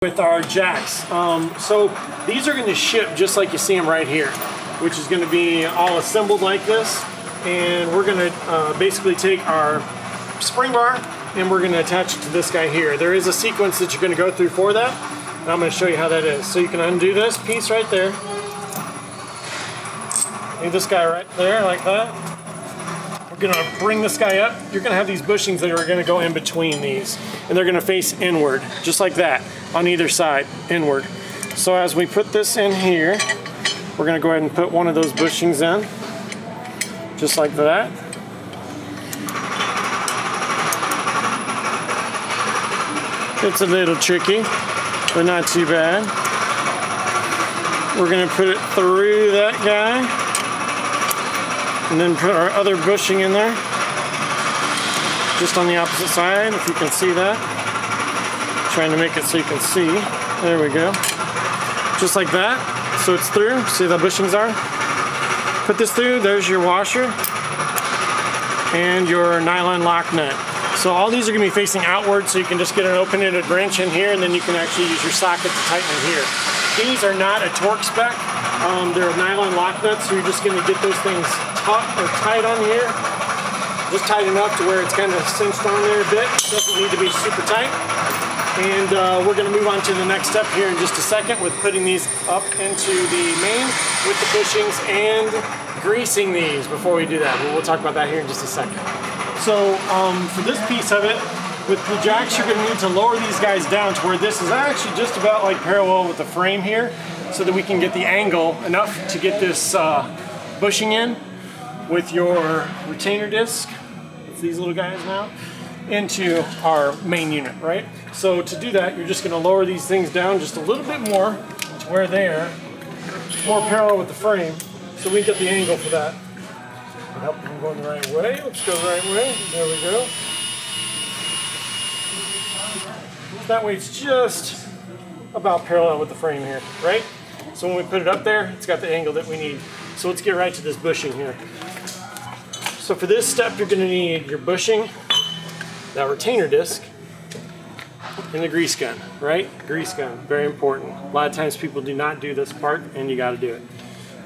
With our jacks. So these are going to ship just like you see them right here, which is going to be all assembled like this, and we're going to basically take our spring bar and we're going to attach it to this guy here. There is a sequence that you're going to go through for that, and I'm going to show you how that is. So you can undo this piece right there, leave this guy right there like that. We're going to bring this guy up. You're going to have these bushings that are going to go in between these, and they're going to face inward just like that on either side, inward. So as we put this in here, we're going to go ahead and put one of those bushings in just like that. It's a little tricky, but not too bad. We're going to put it through that guy and then put our other bushing in there just on the opposite side, if you can see that. Trying to make it so you can see. There we go. Just like that. So it's through. See how the bushings are? Put this through. There's your washer and your nylon lock nut. So all these are going to be facing outward, so you can just get an open-ended wrench in here, and then you can actually use your socket to tighten it here. These are not a torque spec. They're nylon lock nuts, so you're just going to get those things tight on here. Just tight enough to where it's kind of cinched on there a bit. Doesn't need to be super tight. And we're going to move on to the next step here in just a second with putting these up into the main with the bushings and greasing these before we do that. We'll talk about that here in just a second. So for this piece of it, with the jacks, you're going to need to lower these guys down to where this is actually just about like parallel with the frame here, so that we can get the angle enough to get this bushing in with your retainer disc. It's these little guys now. Into our main unit, right? So to do that, you're just going to lower these things down just a little bit more to where they're more parallel with the frame, so we get the angle for that. Yep, I'm going the right way. Let's go the right way. There we go. That way it's just about parallel with the frame here, right? So when we put it up there, it's got the angle that we need. So let's get right to this bushing here. So for this step, you're going to need your bushing, that retainer disc, and the grease gun, right? Grease gun, very important. A lot of times people do not do this part, and you got to do it.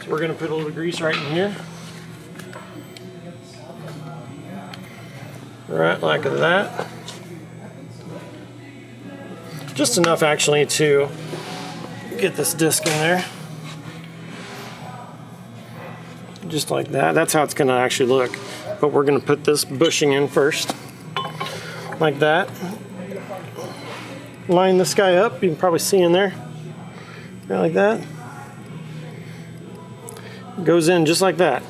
So we're going to put a little grease right in here. Right, like that. Just enough actually to get this disc in there. Just like that. That's how it's going to actually look. But we're going to put this bushing in first. Like that. Line this guy up. You can probably see in there. Right like that. Goes in just like that.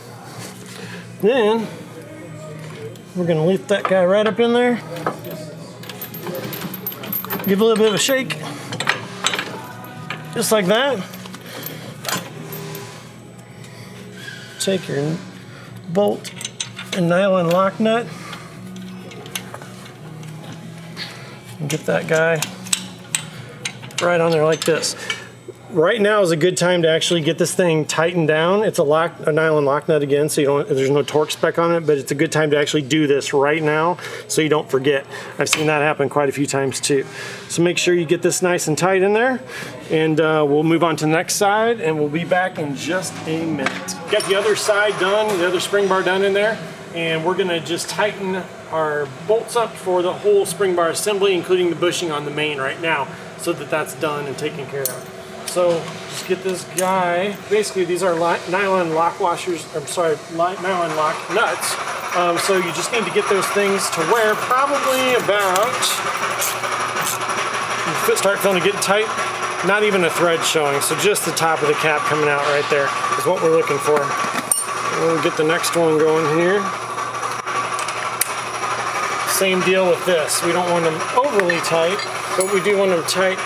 Then we're going to lift that guy right up in there. Give a little bit of a shake. Just like that. Take your bolt and nylon lock nut. And get that guy right on there like this. Right now is a good time to actually get this thing tightened down. It's a nylon lock nut again, so there's no torque spec on it, but it's a good time to actually do this right now so you don't forget. I've seen that happen quite a few times too. So make sure you get this nice and tight in there, and we'll move on to the next side, and we'll be back in just a minute. Got the other side done, the other spring bar done in there, and we're gonna just tighten our bolts up for the whole spring bar assembly, including the bushing on the main right now, so that that's done and taken care of. So just get this guy. Basically, these are nylon lock washers. I'm sorry, nylon lock nuts. So you just need to get those things to where probably about, you start feeling to get tight. Not even a thread showing. So just the top of the cap coming out right there is what we're looking for. We'll get the next one going here. Same deal with this. We don't want them overly tight, but we do want them tight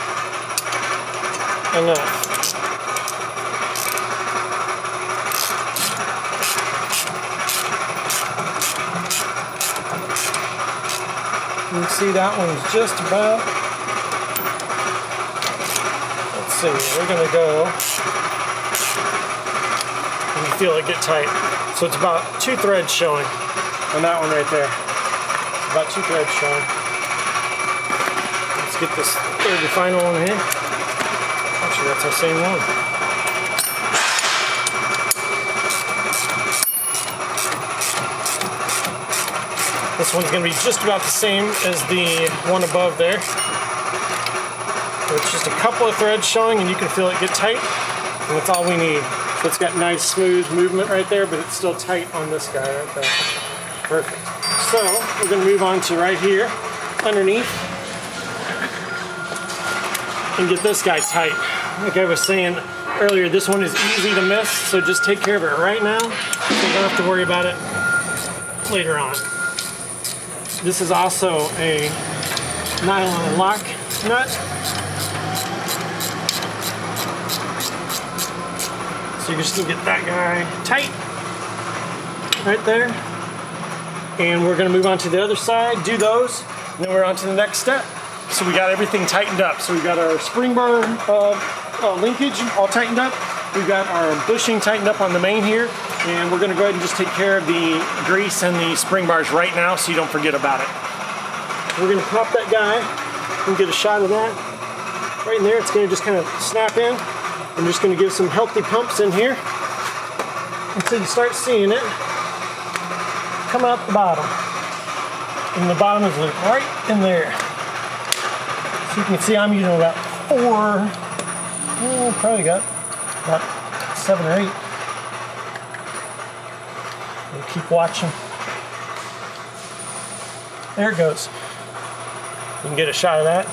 enough. You can see that one's just about, let's see, we're going to go, and you feel it get tight. So it's about 2 threads showing on that one right there. About 2 threads showing. Let's get this There's the final one here. Actually, that's our same one. This one's going to be just about the same as the one above there. It's just a couple of threads showing and you can feel it get tight, and that's all we need. So it's got nice smooth movement right there, but it's still tight on this guy right there. Perfect. So we're going to move on to right here underneath and get this guy tight. Like I was saying earlier, this one is easy to miss, so just take care of it right now so you don't have to worry about it later on. This is also a nylon lock nut. So you're just gonna get that guy tight right there. And we're gonna move on to the other side, do those, and then we're on to the next step. So we got everything tightened up. So we've got our spring bar linkage all tightened up. We've got our bushing tightened up on the main here. And we're gonna go ahead and just take care of the grease and the spring bars right now so you don't forget about it. We're gonna pop that guy and get a shot of that. Right in there, it's gonna just kind of snap in. I'm just gonna give some healthy pumps in here until you start seeing it come out the bottom. And the bottom is like right in there. So you can see I'm using about 4, probably got about 7 or 8. We'll keep watching. There it goes. You can get a shot of that.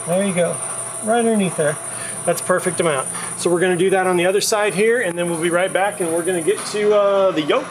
There you go. Right underneath there. That's perfect amount. So we're going to do that on the other side here, and then we'll be right back, and we're going to get to the yolk.